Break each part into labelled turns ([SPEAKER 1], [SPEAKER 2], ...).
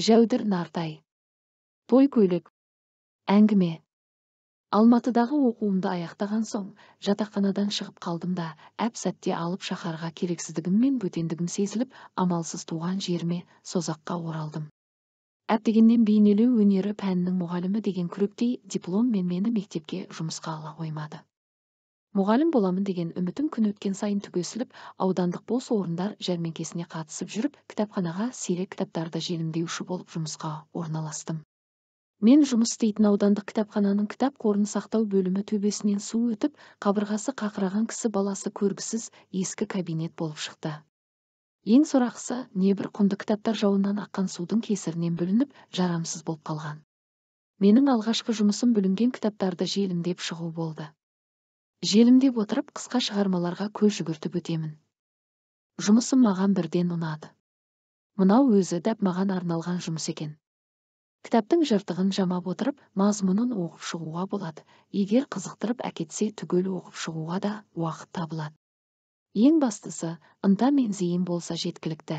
[SPEAKER 1] Жәудір Нартай. Той көйлек. Әңгіме. Алматыдағы оқуымды аяқтаған соң, жатақханадан шығып қалдым да, әп сәтте алып шаһарға керексіздігім мен бөтендігім сезіліп, амалсыз туған жеріме, Созаққа оралдым. Әттегеннен бейнелеу өнері пәнінің мұғалімі деген күректей дипломмен мені мектепке жұмысқа ала қоймады. Мұғалім боламын деген үмітім күн өткен сайын түгесіліп, аудандық бос орындар жәрмеңкесіне қатысып жүріп, кітапханаға сирек кітаптарды желімдеуші болып жұмысқа орналастым. Мен жұмыс істейтін аудандық кітапхананың кітап қорын сақтау бөлімі төбесінен су өтіп, қабырғасы қақыраған кісі баласы көргісіз ескі кабинет болып шықты. Ең сорақысы, небір құнды кітаптар жауыннан аққан судың кесірінен бүлініп, жарамсыз болып қалған. Менің алғашқы жұмысым бүлінген кітаптарды желімдеп шығу болды. Желімдеп отырып, қысқа шығармаларға көз жүгіртіп өтемін. Жұмысым маған бірден ұнады. Мынау өзі дәп маған арналған жұмыс екен. Кітаптың жыртығын жамап отырып, мазмұнын оқып шығуға болады. Егер қызықтырып әкетсе, түгел оқып шығуға да уақыт табылады. Ең бастысы, ынта мен зейін болса жеткілікті.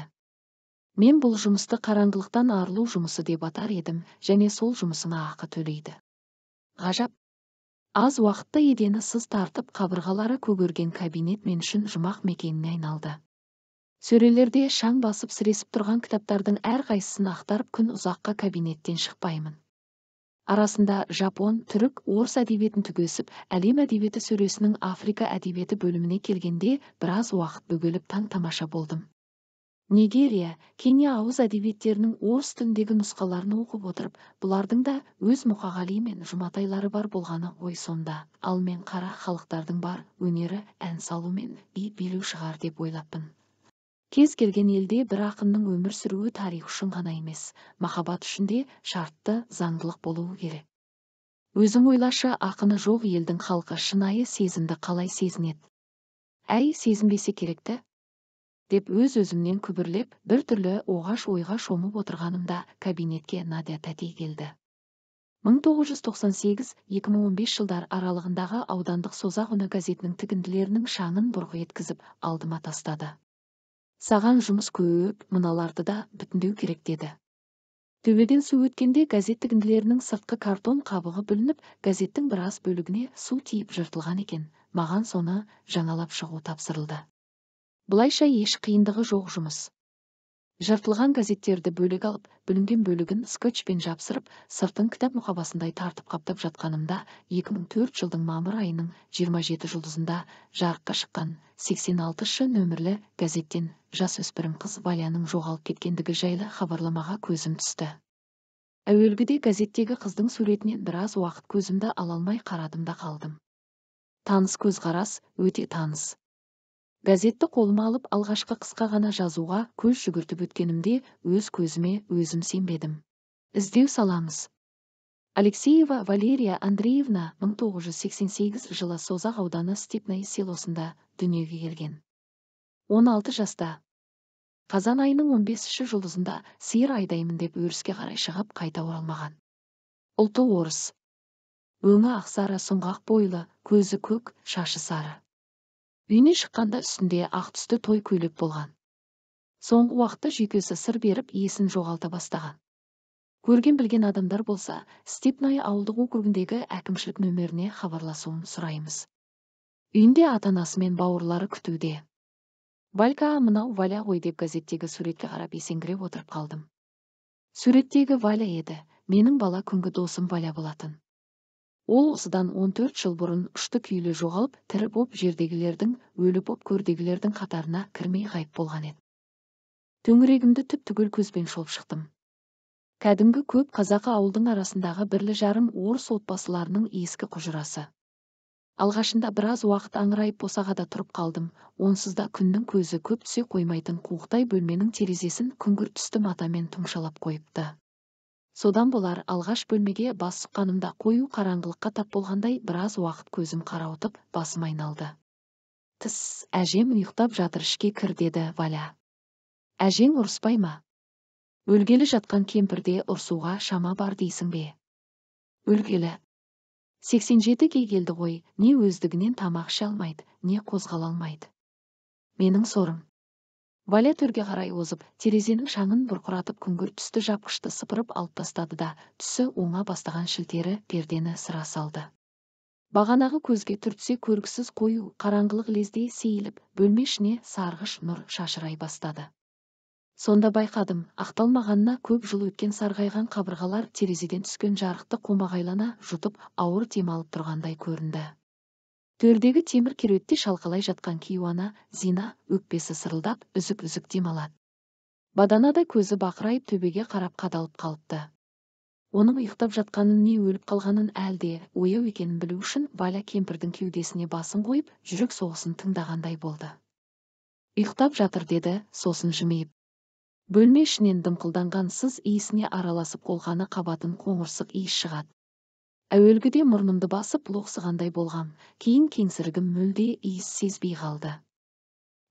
[SPEAKER 1] Мен бұл жұмысты қараңғылықтан арылу жұмысы деп атар едім, және сол жұмысыма ақы төлейді. Ғажап. Аз уақытта едені сыз тартып, қабырғалары көгерген кабинет мен үшін жұмақ мекеніне айналды. Сөрелерде шаң басып сіресіп тұрған кітаптардың әрқайсысын ақтарып күн ұзаққа кабинеттен шықпаймын. Арасында жапон, түрік, орыс әдебиетін түгесіп, әлем әдебиеті сөресінің Африка әдебиеті бөліміне келгенде біраз уақыт бөгеліп таң-тамаша болдым. Нигерия, Кения ауыз әдебиеттерінің орыс тіліндегі нұсқаларын оқып отырып, бұлардың да өз Мұқағали мен Жұматайлары бар болғаны ой сонда. Ал мен қара халықтардың бар өнері ән салу мен би билеу шығар деп ойлаппын. Кез келген елде бір ақынның өмір сүруі тарих үшін ғана емес, махаббат үшін де шартты заңдылық болуы керек. Өзің ойлашы, ақыны жоқ елдің халқы шынайы сезімді қалай сезінеді? Әй, сезінбесе керекті? Деп өз-өзімнен күбірлеп, бір түрлі оғаш ойға шомып отырғанымда кабинетке Надя тәтей келді. 1998-2015 жылдар аралығындағы аудандық Созақ үні газетінің тігінділерінің шаңын бұрғы еткізіп алдыма тастады. Саған жұмыс көп, мыналарды да бүтіндеу керек деді. Төбеден су өткенде газет тігінділерінің сыртқы картон қабығы бүлініп, газеттің біраз бөлігіне су тиіп жыртылған екен. Маған соны жаңалап шығу тапсырылды. Бұлайша еш қиындығы жоқ жұмыс. Жыртылған газеттерді бөлек алып, бүлінген бөлігін скотчпен жапсырып, сыртын кітап мұқабасындай тартып қаптап жатқанымда 2004 жылдың мамыр айының 27 жұлдызында жарыққа шыққан 86-шы нөмірлі газеттен жасөспірім қыз Валяның жоғалып кеткендігі жайлы хабарламаға көзім түсті. Әуелгіде газеттегі қыздың суретінен біраз уақыт көзімді ала алмай қарадым да қалдым. Таныс көзқарас, өте таныс. Газетті қолыма алып, алғашқы қысқа ғана жазуға көз жүгіртіп өткенімде өз көзіме өзім сенбедім. Іздеу саламыз. Алексеева Валерия Андреевна 1988 жылы Созақ ауданы Степное селосында дүниеге келген. 16 жаста. Қазан айының 15-ші жұлдызында сиыр айдаймын деп өріске қарай шығып қайта оралмаған. Ұлты орыс. Өңі ақсары, сұңғақ бойлы, көзі көк, шашы сары. Үйіне шыққанда үстінде ақ түсті той көйлек болған. Соңғы уақытта жүйкесі сыр беріп, есін жоғалта бастаған. Көрген білген адамдар болса, Степное ауылдық округіндегі әкімшілік нөміріне хабарласуын сұраймыз. Үйінде ата-анасы мен бауырлары күтуде. Валька, мынау Валя ғой деп газеттегі суретке қарап есеңгіреп отырып қалдым. Суреттегі Валя еді, менің бала күнгі досым Валя болатын. Ол осыдан 14 жыл бұрын ұшты күйлі жоғалып, тірі боп жердегілердің, өлі боп көрдегілердің қатарына кірмей ғайып болған еді. Төңірегімді түп-түгел көзбен шолып шықтым. Кәдімгі көп қазақы ауылдың арасындағы бірлі жарым орыс отбасыларының ескі құжырасы. Алғашында біраз уақыт аңырайып босағада тұрып қалдым, онсыз да күннің көзі көп түсе қоймайтын қуықтай бөлменің терезесін күңгірт түсті матамен тұмшалап қойыпты. Содан болар алғаш бөлмеге бас сұққанымда қою қараңғылыққа тап болғандай біраз уақыт көзім қарауытып, басым айналды. Тіс, әжем ұйықтап жатыр, ішке кір деді Валя. Әжең ұрыспай ма? Өлгелі жатқан кемпірде ұрсуға шама бар дейсің бе? Өлгелі. 87-ге келді ғой, не өздігінен тамақ іше алмайды, не қозғала алмайды. Менің сорым. Валя төрге қарай озып, терезенің шаңын бұрқыратып күңгірт түсті жапқышты сыпырып алып тастады да, түсі оңа бастаған шілтері пердені сыра салды. Бағанағы көзге түртсе көргісіз қою қараңғылық лезде сейіліп, бөлме ішіне сарғыш нұр шашырай бастады. Сонда байқадым, ақталмағанына көп жыл өткен сарғайған қабырғалар терезеден түскен жарықты қомағайлана жұтып, ауыр демалып тұрғандай көрінді. Төрдегі темір кереуетте шалқалай жатқан кейуана Зина өкпесі сырылдап, үзік-үзік демалады. Баданадай көзі бақырайып төбеге қарап қадалып қалыпты. Оның ұйықтап жатқанын не өліп қалғанын әлде ояу екенін білу үшін Валя кемпірдің кеудесіне басын қойып, жүрек соғысын тыңдағандай болды. Ұйықтап жатыр деді, сосын жымиып. Бөлме ішінен дымқылданған сыз иісіне араласып қолқаны қабатын қоңырсық иіс шығады. Әуелгіде мұрнымды басып лоқсығандай болғам, кейін кеңсірігім мүлде иіс сезбей қалды.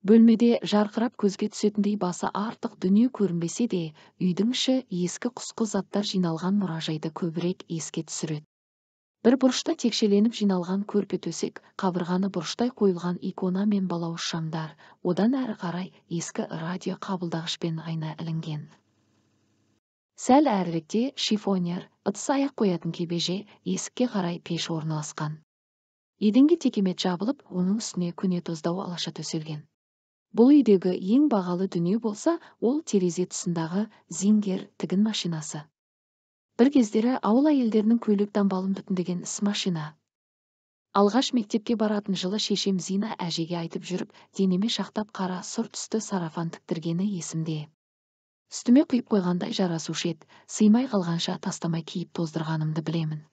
[SPEAKER 1] Бөлмеде жарқырап көзге түсетіндей басы артық дүние көрінбесе де, үйдің іші ескі құсқы заттар жиналған мұражайды көбірек еске түсіреді. Бір бұрышта текшеленіп жиналған көрпе төсек, қабырғаны бұрыштай қойылған икона мен балауыз шамдар, одан әрі қарай ескі радио қабылдағышпен айна ілінген. Сәл әріректе шифонер, ыдыс аяқ қоятын кебеже, есікке қарай пеш орналасқан. Еденге текемет жабылып, оның үстіне көне тоздау алаша төселген. Бұл үйдегі ең бағалы дүние болса, ол терезе тұсындағы зингер тігін машинасы. Бір кездері ауыл әйелдерінің көйлек дамбалын бүтіндеген іс машина. Алғаш мектепке баратын жылы шешем Зина әжеге айтып жүріп, денеме шақтап қара сұр түсті сарафан тіктіргені есімде. Үстіме құйып қойғандай жарасушы еді, сыймай қалғанша тастамай киіп тоздырғанымды білемін.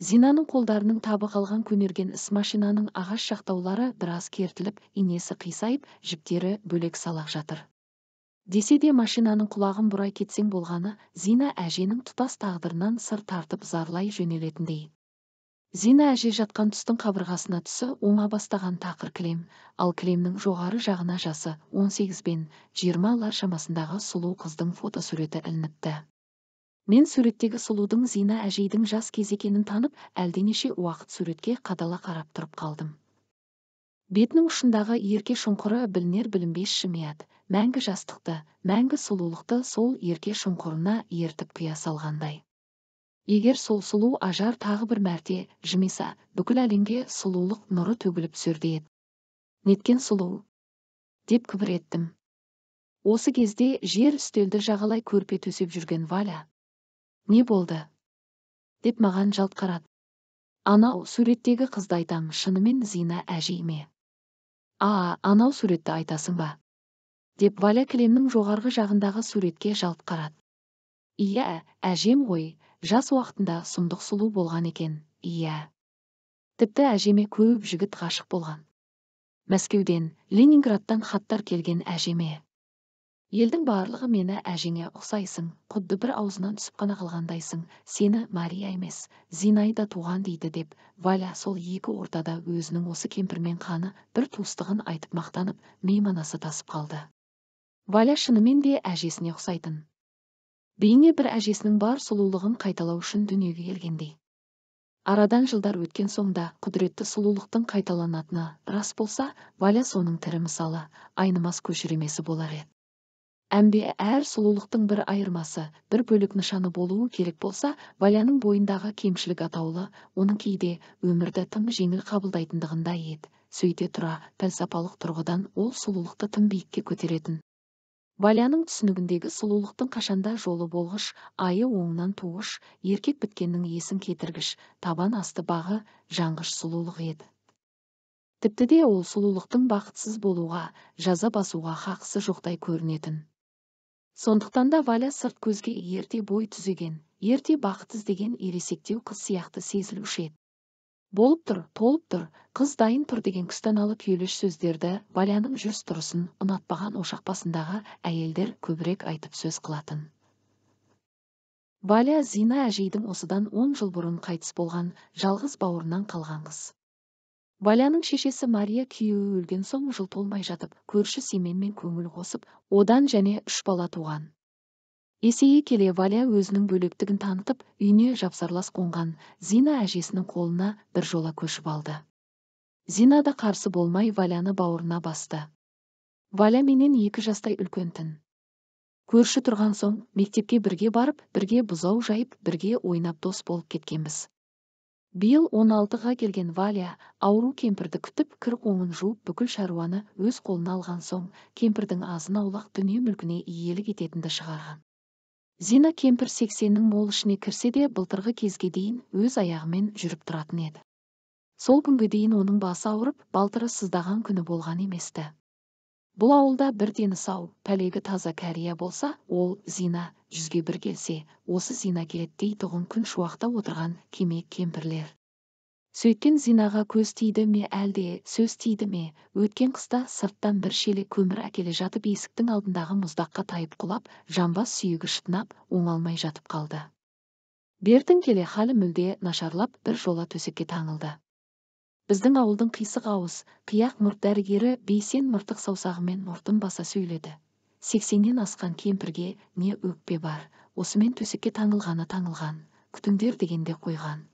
[SPEAKER 1] Зинаның қолдарының табы қалған көнерген іс машинаның ағаш жақтаулары біраз кертіліп, инесі қисайып, жіптері бөлек салақ жатыр. Десе де машинаның құлағын бұрай кетсең болғаны, Зина әженің тұтас тағдырынан сыр тартып зарлай жөнелетіндей. Зина әже жатқан тұстың қабырғасына түсі оңа бастаған тақыр кілем, ал кілемнің жоғары жағына жасы 18 бен 20-лар шамасындағы сұлу қыздың фотосуреті ілініпті. Мен суреттегі сұлудың Зина әжейдің жас кез екенін танып, әлденеше уақыт суретке қадала қарап тұрып қалдым. Бетінің ұшындағы ерке шұңқыры білінер-білінбес жымияды, мәңгі жастықты, мәңгі сұлулықты сол ерке шұңқырына ертіп құя салғандай. Егер сол сұлу ажар тағы бір мәрте жымиса, бүкіл әлемге сұлулық нұры төгіліп түсерде еді. Неткен сұлу, деп күбір еттім. Осы кезде жер үстелді жағалай көрпе төсеп жүрген Валя. Не болды? Деп маған жалт қарады. Анау суреттегі қызды айтам, шынымен Зина әжей ме? Анау суретті айтасың ба? Деп Валя кілемнің жоғарғы жағындағы суретке жалт қарады. Иә, әжем ғой. Жас уақытында сұмдық сұлу болған екен, иә. Тіпті әжеме көп жігіт ғашық болған. Мәскеуден, Ленинградтан хаттар келген әжеме. Елдің барлығы мені әжеңе ұқсайсың, құдды бір аузынан түсіп қана қалғандайсың, сені Мария емес, Зинайда туған дейді деп, Валя сол екі ортада өзінің осы кемпірмен қаны бір туыстығын айтып мақтанып, мейманасы тасып қалды. Валя шынымен де әжесіне ұқсайтын. Бейне бір әжесінің бар сұлулығын қайталау үшін дүниеге келгендей. Арадан жылдар өткен соңда құдіретті сұлулықтың қайталанатыны рас болса, Валя соның тірі мысалы, айнымас көшірмесі болар еді. Әмбе әр сұлулықтың бір айырмасы, бір бөлік нышаны болуы керек болса, Валяның бойындағы кемшілік атаулы, оның кейде өмірді тым жеңіл қабылдайтындығында еді. Сөйте тұра, пәлсапалық тұрғыдан ол сұлулықты тым биікке көтеретін. Валяның түсінігіндегі сұлулықтың қашанда жолы болғыш, айы оңынан туғыш, еркек біткеннің есін кетіргіш, табан асты бағы жаңғыш сұлулық еді. Тіпті де ол сұлулықтың бақытсыз болуға, жаза басуға хақысы жоқтай көрінетін. Сондықтан да Валя сырт көзге ерте бой түзеген, ерте бақыт іздеген ересектеу қыз сияқты сезілуші еді. Болып тұр, толып тұр, қыз дайын тұр деген күстаналы күйелеш сөздерді Валяның жүріс-тұрысын ұнатпаған ошақ басындағы әйелдер көбірек айтып сөз қылатын. Валя Зина әжейдің осыдан 10 жыл бұрын қайтыс болған жалғыз бауырынан қалған қыз. Валяның шешесі Мария күйеуі өлген соң жыл толмай жатып, көрші Семенмен көңіл қосып, одан және 3 бала туған. Есейе келе Валя өзінің бөлектігін танытып, үйіне жапсарлас қонған Зина әжесінің қолына бір жола көшіп алды. Зина да қарсы болмай Валяны бауырына басты. Валя менен 2 жастай үлкентін. Көрші тұрған соң, мектепке бірге барып, бірге бұзау жайып, бірге ойнап дос болып кеткенбіз. Биыл 16-ға келген Валя, ауру кемпірді күтіп, кір-қоңын жуып, бүкіл шаруаны өз қолына алған соң, кемпірдің азын аулақ дүние мүлкіне иелік ететінді шығарған. Зина кемпір 80-нің мол ішіне кірсе де, былтырғы кезге дейін өз аяғымен жүріп тұратын еді. Сол күнге дейін оның басы ауырып, балтыры сыздаған күні болған еместі. Бұл ауылда бір дені сау, пәлегі таза кәрия болса, ол Зина 100-ге 1 келсе, осы Зина келеді дейтұғын күн шуақта отырған кемек кемпірлер. Сөйткен Зинаға көз тиді ме, әлде сөз тиді ме, өткен қыста сырттан бір шелек көмір әкеле жатып есіктің алдындағы мұздаққа тайып құлап, жамбас сүйегі шытынап, оңалмай жатып қалды. Бертін келе халі мүлде нашарлап, бір жола төсекке таңылды. Біздің ауылдың қисық ауыз, қияқ мұрт дәрігері бейсен мыртық саусағымен мұртын баса сөйледі. 80-нен асқан кемпірге не өкпе бар, осымен төсекке таңылғаны таңылған, күтіңдер дегенде қойған.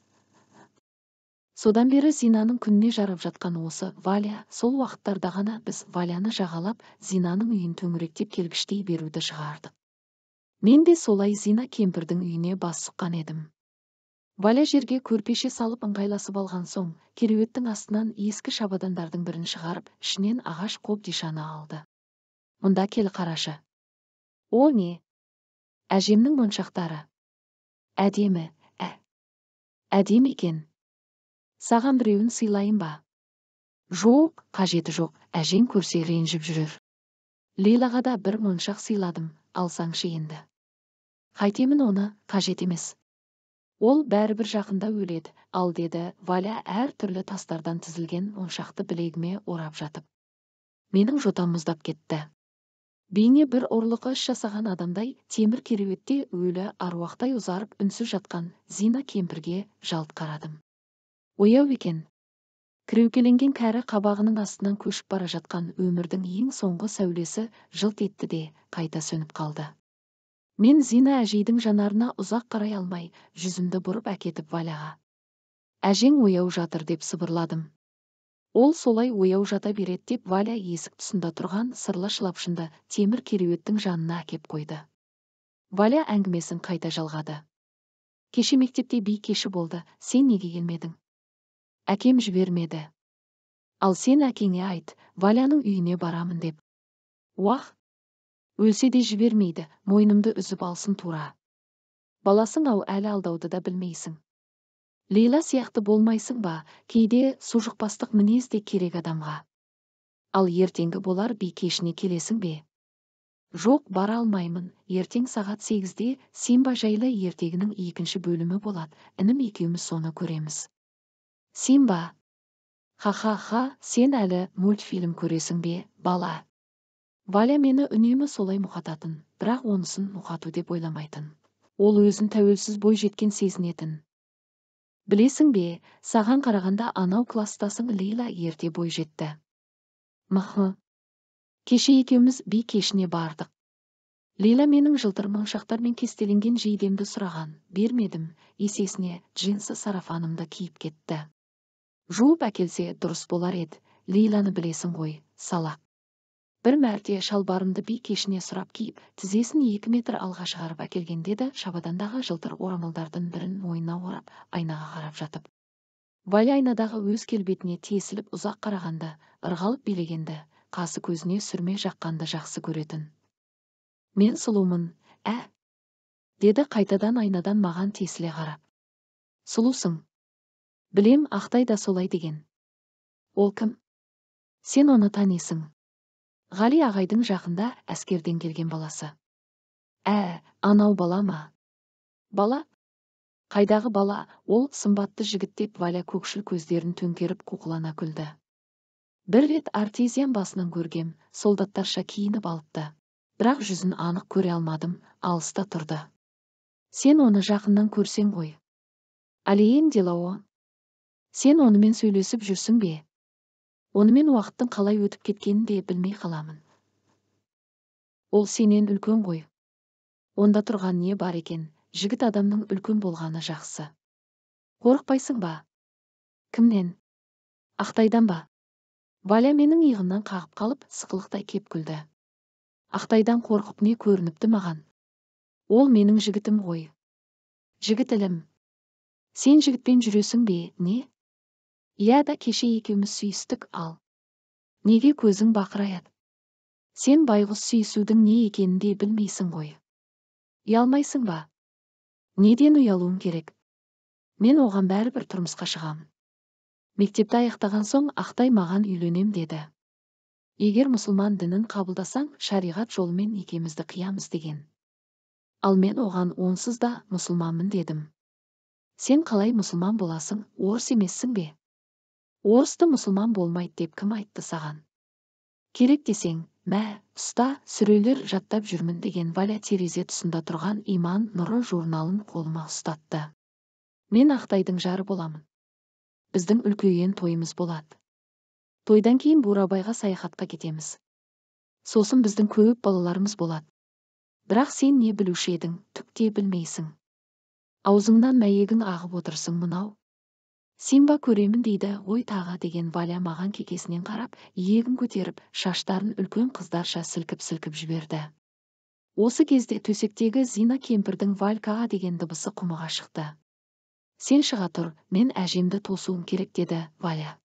[SPEAKER 1] Содан бері Зинаның күніне жарап жатқан осы Валя, сол уақыттарда ғана біз Валяны жағалап, Зинаның үйін төңіректеп келгіштей беруді шығардық. Мен де солай Зина кемпірдің үйіне бас сұққан едім. Валя жерге көрпеше салып ыңғайласып алған соң, кереуеттің астынан ескі шабадандардың бірін шығарып, ішінен ағаш қобдишаны алды. Мұнда кел қарашы. О не? Әжемнің моншақтары. Әдемі, әдемі екен. Саған біреуін сыйлайын ба? Жоқ, қажеті жоқ, әжең көрсе ренжіп жүрер. Лейлаға да бір моншақ сыйладым, алсаңшы енді. Қайтемін оны, қажет емес. Ол бәрібір жақында өледі, ал деді Валя әр түрлі тастардан тізілген моншақты білегіме орап жатып. Менің жотам мұздап кетті. Бейне бір ұрлықы іс жасаған адамдай темір кереуетте өлі аруақтай ұзарып үнсіз жатқан Зина кемпірге жалт қарадым. Ояу екен. Кіреукеленген кәрі қабағының астынан көшіп бара жатқан өмірдің ең соңғы сәулесі жылт етті де қайта сөніп қалды. Мен Зина әжейдің жанарына ұзақ қарай алмай, жүзімді бұрып әкетіп Валяға. Әжең ояу жатыр деп сыбырладым. Ол солай ояу жата береді деп Валя есік тұсында тұрған сырлы шылапшынды темір кереуеттің жанына әкеп қойды. Валя әңгімесін қайта жалғады. Кеше мектепте би кеші болды, сен неге келмедің? Әкем жібермеді. Ал сен әкеңе айт, Валяның үйіне барамын деп. Уах! Өлсе де жібермейді, мойнымды үзіп алсын тура. Баласың ау, әлі алдауды да білмейсің. Лейла сияқты болмайсың ба, кейде сужықпастық мінез де керек адамға. Ал ертеңгі болар би кешіне келесің бе? Жоқ, бара алмаймын, ертең сағат 8-де Симба жайлы ертегінің 2-ші бөлімі болады, інім екеуміз соны көреміз. Симба? Ха-ха-ха, сен әлі мультфильм көресің бе, бала? Валя мені үнемі солай мұқататын, бірақ онысын мұқату деп ойламайтын. Ол өзін тәуелсіз бой жеткен сезінетін. Білесің бе, саған қарағанда анау кластасың Лейла ерте бой жетті. Махы. Кеше екеуміз би кешіне бардық. Лейла менің жылтыр моншақтармен кестеленген жейдемді сұраған, бермедім, есесіне джинсы сарафанымды киіп кетті. Жуып әкелсе дұрыс болар еді, Лейланы білесің ғой, салақ. Бір мәрте шалбарымды би кешіне сұрап киіп, тізесін 2 метр алға шығарып әкелген деді, шабадандағы жылтыр орамалдардың бірін мойнына орап, айнаға қарап жатып. Валя айнадағы өз келбетіне тесіліп ұзақ қарағанды, ырғалып билегенді, қасы көзіне сүрме жаққанды жақсы көретін. Мен сұлумын, деді қайтадан айнадан маған тесіле қарап. Сұлусың. Білем, Ақтай да солай деген. Ол кім? Сен оны танисың. Ғали ағайдың жақында әскерден келген баласы. Анау бала ма? Бала? Қайдағы бала? Ол сымбатты жігіт деп Валя көкшіл көздерін төңкеріп қуқылана күлді. Бір рет артезиан басынан көргем, солдаттарша киініп алыпты. Бірақ жүзін анық көре алмадым, алыста тұрды. Сен оны жақыннан көрсең ғой. Алиен Делао. Сен онымен сөйлесіп жүрсің бе? Онымен уақыттың қалай өтіп кеткенін де білмей қаламын. Ол сенен үлкен ғой. Онда тұрған не бар екен, жігіт адамның үлкен болғаны жақсы. Қорықпайсың ба? Кімнен? Ақтайдан ба? Валя менің иығымнан қағып қалып, сықылықтай кеп күлді. Ақтайдан қорқып не көрініпті маған? Ол менің жігітім ғой. Жігітілім. Сен жігітпен жүресің бе, не? Иә да кеше екеуміз сүйістік ал. Неге көзің бақыраяды? Сен байғұс сүйісудің не екенін де білмейсің ғой. Ұялмайсың ба? Неден ұялуым керек? Мен оған бәрібір тұрмысқа шығамын. Мектепті аяқтаған соң Ақтай маған үйленем деді. Егер мұсылман дінін қабылдасаң, шариғат жолымен некемізді қиямыз деген. Ал мен оған онсыз да мұсылманмын дедім. Сен қалай мұсылман боласың, орыс емессің бе? Орысты мұсылман болмайды деп кім айтты саған? Керек десең, мә, ұста, сүрелер жаттап жүрмін деген Валя терезе тұсында тұрған иман нұры журналын қолыма ұстатты. Мен Ақтайдың жары боламын. Біздің үлкейген тойымыз болады. Тойдан кейін Бурабайға саяхатқа кетеміз. Сосын біздің көп балаларымыз болады. Бірақ сен не білуші едің, түк те білмейсің. Аузыңнан мәйегің ағып отырсың мынау. Сен ба көремін дейді ғой таға деген Валя маған кекесінен қарап, иегін көтеріп, шаштарын үлкен қыздарша сілкіп-сілкіп жіберді. Осы кезде төсектегі Зина кемпірдің Валькаға деген дыбысы құмыға шықты. Сен шыға тұр, мен әжемді тосуым керек деді Валя.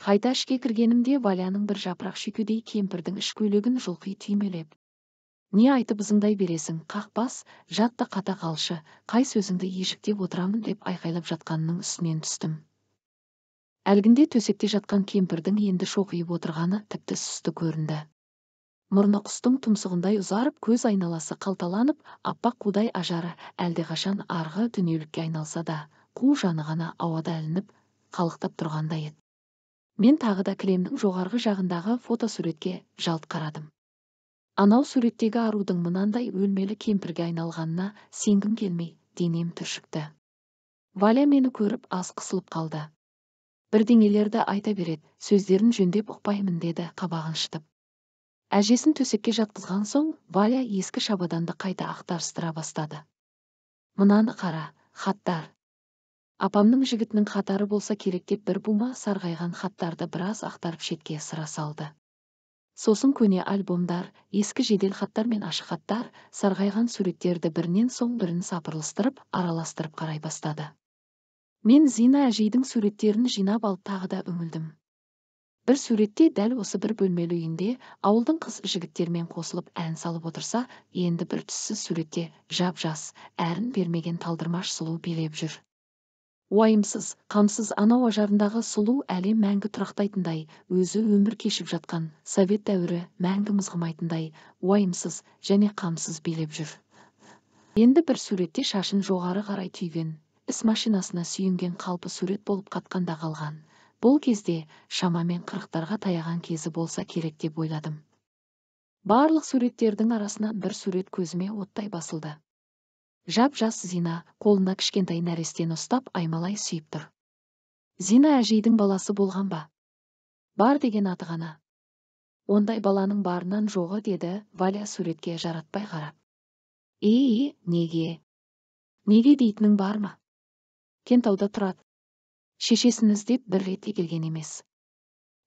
[SPEAKER 1] Қайта ішке кіргенімде Валяның бір жапырақ шүйкедей кемпірдің іш көйлегін жұлқи түймелеп. Не айтып ызыңдай бересің, қақбас, жатты қата қалшы, қай сөзіңді ешіктеп отырамын деп айқайлап жатқанының үстінен түстім. Әлгінде төсекте жатқан кемпірдің енді шоқиып отырғаны тіпті сұсты көрінді. Мұрны құстың тұмсығындай ұзарып, көз айналасы қалталанып, аппақ қудай ажары әлдеқашан арғы дүниелікке айналса да, қу жаны ғана ауада ілініп, қалықтап тұрғандай еді. Мен тағы да кілемнің жоғарғы жағындағы фотосуретке жалт қарадым. Анау суреттегі арудың мынандай өлмелі кемпірге айналғанына сенгім келмей, денем түршікті. Валя мені көріп аз қысылып қалды. Бірдеңелерді айта береді, сөздерін жөндеп ұқпаймын деді қабағын шытып. Әжесін төсекке жатқызған соң, Валя ескі шабаданды қайта ақтарыстыра бастады. Мынаны қара, хаттар. Апамның жігітінің хаттары болса керек деп бір бума сарғайған хаттарды біраз ақтарып шетке ысыра салды. Сосын көне альбомдар, ескі жедел хаттар мен ашық хаттар, сарғайған суреттерді бірінен соң бірін сапырылыстырып, араластырып қарай бастады. Мен Зина әжейдің суреттерін жинап алып тағы да үңілдім. Бір суретте дәл осы бір бөлмелі үйінде ауылдың қыз жігіттермен қосылып ән салып отырса, енді бір түссіз суретте жап-жас, әрін бермеген талдырмаш сұлу билеп жүр. Уайымсыз, қамсыз анау ажарындағы сұлу әлем мәңгі тұрақтайтындай, өзі өмір кешіп жатқан совет дәуірі мәңгі мызғымайтындай, уайымсыз және қамсыз билеп жүр. Енді бір суретте шашын жоғары қарай түйген, іс машинасына сүйенген қалпы сурет болып қатқанда қалған. Бұл кезде шамамен 40-тарға таяған кезі болса керек деп ойладым. Барлық суреттердің арасынан бір сурет көзіме оттай басылды. Жап-жас Зина қолына кішкентай нәрестені ұстап аймалай сүйіп тұр. Зина әжейдің баласы болған ба? Бар деген аты ғана. Ондай баланың барынан жоғы деді Валя суретке жаратпай қарап. Неге? Неге дейтінің бар ма? Кентауда тұрады. Шешесін іздеп бір рет келген емес.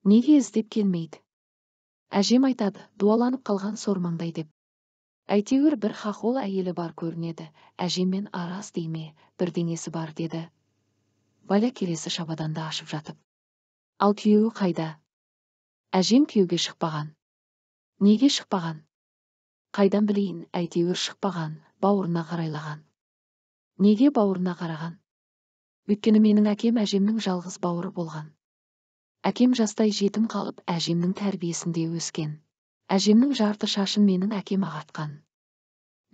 [SPEAKER 1] Неге іздеп келмейді? Әжем айтады, дуаланып қалған сормаңдай деп. Әйтеуір бір хақол әйелі бар көрінеді, әжеммен араз дейме, бірдеңесі бар деді. Валя келесі шабаданды ашып жатып. Ал күйеуі қайда? Әжем күйеуге шықпаған. Неге шықпаған? Қайдан білейін, әйтеуір шықпаған, бауырына қарайлаған. Неге бауырына қараған? Өйткені менің әкем әжемнің жалғыз бауыры болған. Әкем жастай жетім қалып, әжемнің тәрбиесінде өскен. Әжемнің жарты шашын менің әкем ағартқан.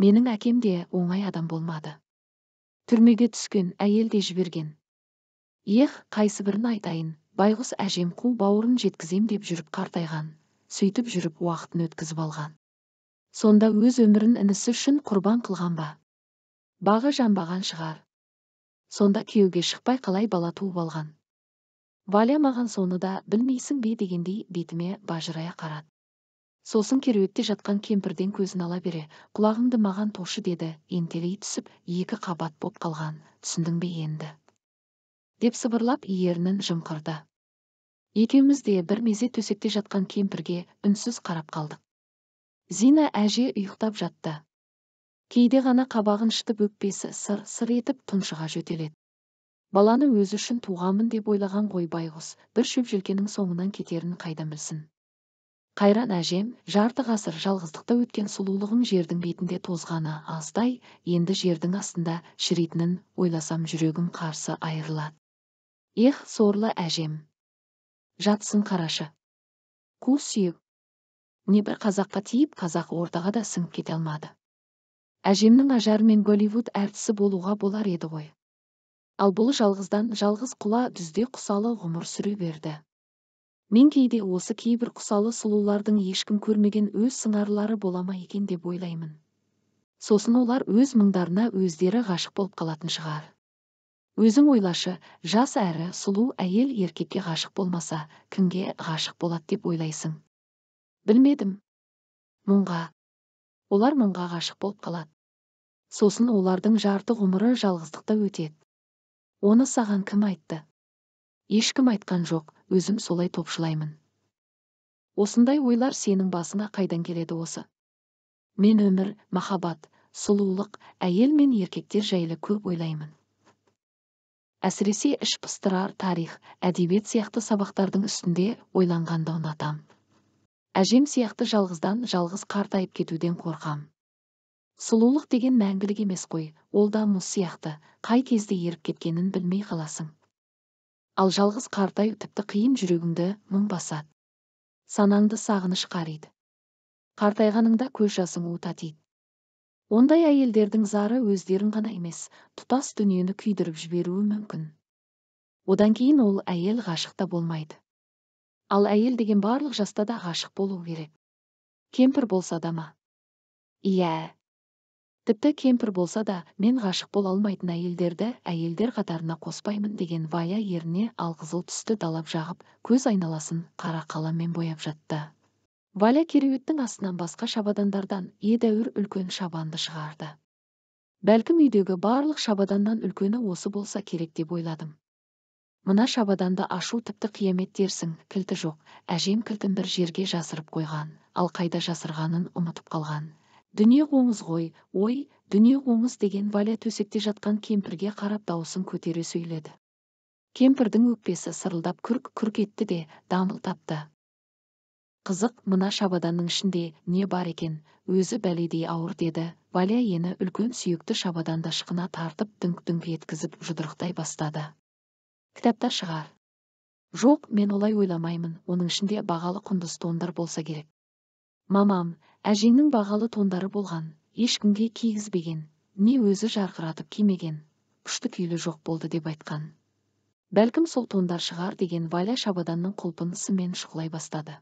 [SPEAKER 1] Менің әкем де оңай адам болмады. Түрмеге түскен, әйел де жіберген. Қайсы бірін айтайын, байғұс әжем қу бауырын жеткізем деп жүріп қартайған, сөйтіп жүріп уақытын өткізіп алған. Сонда өз өмірін інісі үшін құрбан қылған ба? Бағы жанбаған шығар. Сонда күйеуге шықпай қалай бала туып алған? Валя маған соны да білмейсің бе дегендей бетіме бажырая қарады. Сосын кереуетте жатқан кемпірден көзін ала бере, құлағыңды маған тошы деді, ентелей түсіп, 2 қабат боп қалған, түсіндің бе енді? Деп сыбырлап ерінін жымқырды. Екеуміз де бір мезет төсекте жатқан кемпірге үнсіз қарап қалдық. Зина әже ұйықтап жатты. Кейде ғана қабағын шытып өкпесі сыр-сыр етіп тұншыға жөтеледі. Баланы өзі үшін туғанмын деп ойлаған ғой байғұс, бір шөп желкенің соңынан кетерін қайдан білсін. Қайран әжем, жарты ғасыр жалғыздықта өткен сұлулығың жердің бетінде тозғаны аздай, енді жердің астында шірейтінін ойласам жүрегім қарсы айырылады. Ех, сорлы әжем. Жатсын қарашы. Қу сүйек. Небір қазаққа тиіп, қазақ ортаға да сіңіп кете алмады. Әжемнің ажарымен Голливуд әртісі болуға болар еді ғой. Ал бұл жалғыздан жалғыз құла дүзде құсалы ғұмыр сүре берді. Мен кейде осы кейбір құсалы сұлулардың ешкім көрмеген өз сыңарлары бола ма екен деп ойлаймын. Сосын олар өз мұңдарына өздері ғашық болып қалатын шығар. Өзің ойлашы, жас әрі сұлу әйел еркекке ғашық болмаса, кімге ғашық болады деп ойлайсың? Білмедім. Мұңға. Олар мұңға ғашық болып қалады. Сосын олардың жарты ғұмыры жалғыздықта өтеді. Оны саған кім айтты? Ешкім айтқан жоқ, өзім солай топшылаймын. Осындай ойлар сенің басыңа қайдан келеді осы? Мен өмір, махаббат, сұлулық, әйел мен еркектер жайлы көп ойлаймын. Әсіресе іш пыстырар тарих, әдебиет сияқты сабақтардың үстінде ойланғанды ұнатам. Әжем сияқты жалғыздан жалғыз қартайып кетуден қорқам. Сұлулық деген мәңгілік емес қой, ол да мұз сияқты, қай кезде еріп кеткенін білмей қаласың. Ал жалғыз қартаю тіпті қиын, жүрегіңді мұң басады. Санаңды сағыныш қариды. Қартайғаныңда көз жасың у татиды. Ондай әйелдердің зары өздерін ғана емес, тұтас дүниені күйдіріп жіберуі мүмкін. Одан кейін ол әйел ғашық та болмайды. Ал әйел деген барлық жаста да ғашық болу керек. Кемпір болса да ма? Иә. Тіпті кемпір болса да, мен ғашық бола алмайтын әйелдерді әйелдер қатарына қоспаймын деген Валя еріне алқызыл түсті далап жағып, көз айналасын қара қаламмен бояп жатты. Валя кереуеттің астынан басқа шабадандардан едәуір үлкен шабанды шығарды. Бәлкім үйдегі барлық шабаданнан үлкені осы болса керек деп ойладым. Мына шабаданды ашу тіпті қиямет дерсің, кілті жоқ. Әжем кілтін бір жерге жасырып қойған, ал қайда жасырғанын ұмытып қалған. Дүние қоңыз ғой, ой, дүние қоңыз деген Валя төсекте жатқан кемпірге қарап даусын көтере сөйледі. Кемпірдің өкпесі сырылдап күрк-күрк етті де дамыл тапты. Қызық, мына шабаданның ішінде не бар екен, өзі бәледей ауыр деді. Валя ені үлкен сүйекті шабаданды ышқына тартып дүңк-дүңк еткізіп жұдырықтай бастады. Кітаптар шығар. Жоқ, мен олай ойламаймын, оның ішінде бағалы құндыз тондар болса керек. Мамам, әжеңнің бағалы тондары болған, ешкімге кигізбеген, не өзі жарқыратып кимеген, ұшты күйлі жоқ болды деп айтқан. Бәлкім сол тондар шығар деген Валя шабаданның құлпынысымен шұқылай бастады.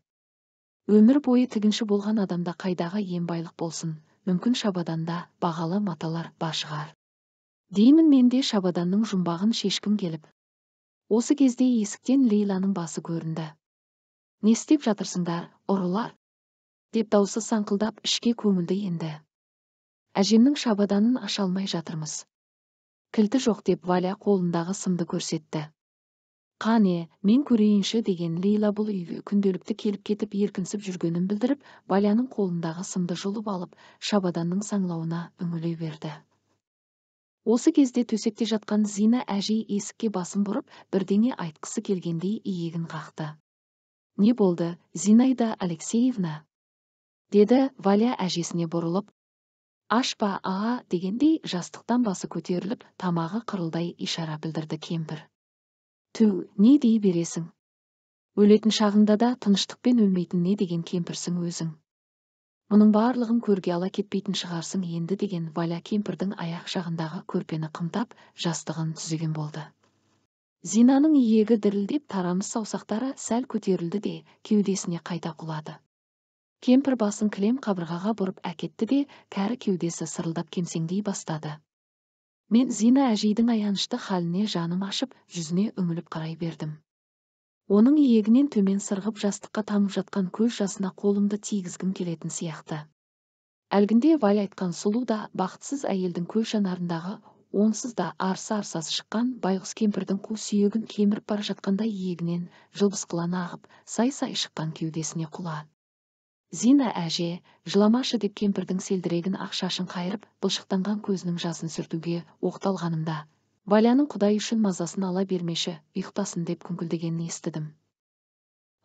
[SPEAKER 1] Өмір бойы тігінші болған адамда қайдағы ем байлық болсын, мүмкін шабаданда бағалы маталар бар шығар. Деймін, мен де шабаданның жұмбағын шешкім келіп. Осы кезде есіктен Лейланың басы көрінді. Не істеп жатырсыңдар, ұрылар? Деп даусы саңқылдап ішке көңілді енді. Әжемнің шабаданын аша алмай жатырмыз. Кілті жоқ деп Валя қолындағы сымды көрсетті. Қане, мен көрейінші деген Лейла бұл үйге күнделікті келіп кетіп еркінсіп жүргенін білдіріп, Валяның қолындағы сымды жұлып алып, шабаданның саңлауына үңіле берді. Осы кезде төсекте жатқан Зина әжей есікке басын бұрып, бірдеңе айтқысы келгендей иегін қақты. Не болды, Зинаида Алексеевна? Деді Валя әжесіне бұрылып. Ашпа, аға, дегендей жастықтан басы көтеріліп, тамағы қырылдай ишара білдірді кемпір. Түу, не дей бересің? Өлетін шағыңда да тыныштықпен өлмейтін не деген кемпірсің өзің? Мұның барлығын көрге ала кетпейтін шығарсың енді деген Валя кемпірдің аяқ жағындағы көрпені қымтап, жастығын түзеген болды. Зинаның иегі дірілдеп, тарамыс саусақтары сәл көтерілді де, кеудесіне қайта құлады. Кемпір басын кілем қабырғаға бұрып әкетті де, кәрі кеудесі сырылдап кемсеңдей бастады. Мен Зина әжейдің аянышты халіне жаным ашып, жүзіне үңіліп қарай бердім. Оның иегінен төмен сырғып жастыққа тамып жатқан көз жасына қолымды тигізгім келетін сияқты. Әлгінде Валя айтқан сұлу да бақытсыз әйелдің көз жанарындағы онсыз да арса-арсасы шыққан байғұс кемпірдің қу сүйегін кеміріп бара жатқандай иегінен жылбысқылана ағып, сай-сай шыққан кеудесіне құлаған. Зина әже, жыламашы деп кемпірдің селдіреген ақ шашын қайырып, былшықтанған көзінің жасын сүртуге оқталғанымда, Валяның Құдай үшін мазасын ала бермеші, ұйықтасын деп күңкілдегенін естідім.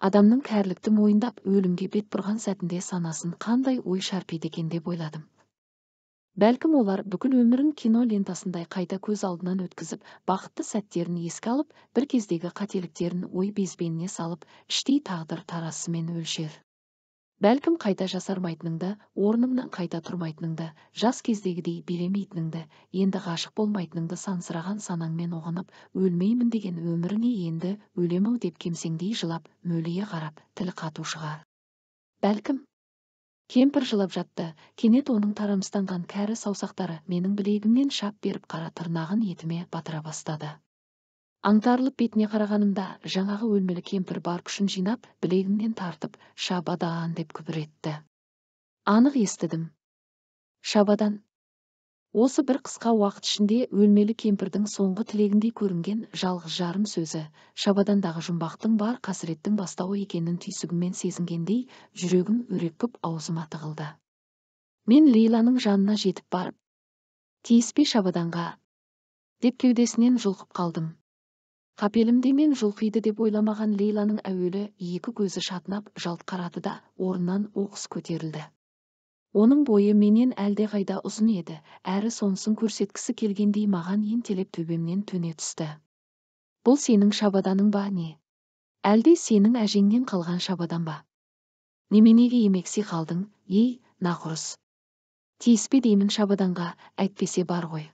[SPEAKER 1] Адамның кәрілікті мойындап, өлімге бет бұрған сәтінде санасын қандай ой шарпиды екен деп ойладым. Бәлкім олар бүкіл өмірін кино лентасындай қайта көз алдынан өткізіп, бақытты сәттерін еске алып, бір кездегі қателіктерін ой безбеніне салып, іштей тағдыр тарасымен өлшер. Бәлкім қайта жасармайтыныңды, орныңнан қайта тұрмайтыныңды, жас кездегідей билемейтініңді, енді ғашық болмайтыныңды сансыраған санаңмен оғынып, өлмеймін деген өміріңе енді өлем-ау деп кемсеңдей жылап, мөлие қарап, тіл қату шығар. Бәлкім. Кемпір жылап жатты, кенет оның тарамыстанған кәрі саусақтары менің білегімнен шап беріп қара тырнағын етіме батыра бастады. Аңтарылып бетіне қарағанымда, жаңағы өлмелі кемпір бар күшін жинап, білегімнен тартып, Шабадан деп күбір етті. Анық естідім. Шабадан. Осы бір қысқа уақыт ішінде өлмелі кемпірдің соңғы тілегіндей көрінген жалғыз жарым сөзі, Шабадандағы жұмбақтың бар қасіреттің бастауы екенін түйсігіммен сезінгендей, жүрегім өрекпіп аузыма тығылды. Мен Лейланың жанына жетіп барып, тиіспе Шабаданға, деп кеудесінен жұлқып қалдым. Қапелімде мен жұлқиды деп ойламаған Лейланың әуелі екі көзі шатынап жалт қарады да, орнынан оқыс көтерілді. Оның бойы менен әлде қайда ұзын еді, әрі сонысын көрсеткісі келгендей маған ентелеп төбемнен төне түсті. Бұл сенің Шабаданың ба не? Әлде сенің әжеңнен қалған Шабадан ба? Неменеге емекси қалдың, ей, нақұрыс. Тиіспе деймін Шабаданға, әйтпесе бар ғой.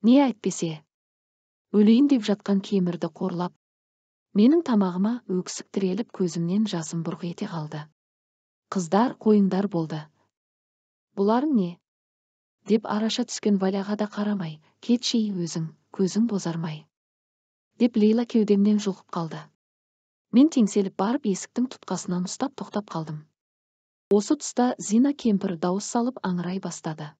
[SPEAKER 1] Не әйтпесе? Өлейін деп жатқан кемірді қорлап. Менің тамағыма өксік тіреліп көзімнен жасым бұрқ ете қалды. Қыздар, қойыңдар болды. Бұларың не? Деп араша түскен Валяға да қарамай, кетші өзің, көзің бозармай. Деп Лейла кеудемнен жұлқып қалды. Мен теңселіп барып есіктің тұтқасынан ұстап тоқтап қалдым. Осы тұста Зина кемпір дауыс салып аңырай бастады.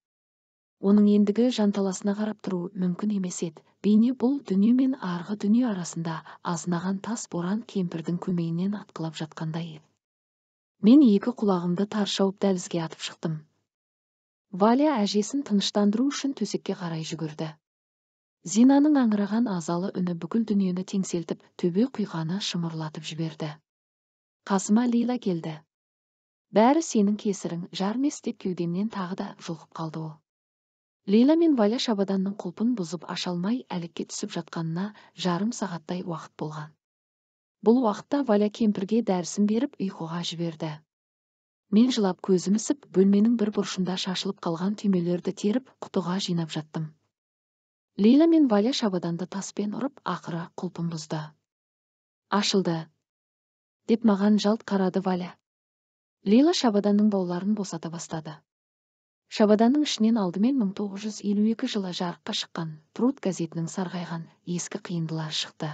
[SPEAKER 1] Оның ендігі жанталасына қарап тұру мүмкін емес еді. Бейне бұл дүние мен арғы дүние арасында азынаған тас боран кемпірдің көмейінен атқылап жатқандай еді. Мен екі құлағымды таршауып дәлізге атып шықтым. Валя әжесін тыныштандыру үшін төсекке қарай жүгірді. Зинаның аңыраған азалы үні бүкіл дүниені теңселтіп, төбе құйғаны шымырлатып жіберді. Қасыма Лейла келді. Бәрі сенің кесірің, жармес деп кеудемнен тағы да жұлқып қалды ол. Лейла мен Валя Шабаданның құлпын бұзып аша алмай әлекке түсіп жатқанына жарым сағаттай уақыт болған. Бұл уақытта Валя кемпірге дәрісін беріп ұйқыға жіберді. Мен жылап көзім ісіп, бөлменің бір бұрышында шашылып қалған түймелерді теріп, құтыға жинап жаттым. Лейла мен Валя Шабаданды таспен ұрып, ақыры құлпын бұзды. Ашылды, деп маған жалт қарады Валя. Лейла Шабаданның бауларын босата бастады. Шабаданның ішінен алдымен 1952 жылы жарыққа шыққан Труд газетінің сарғайған ескі қиындылары шықты.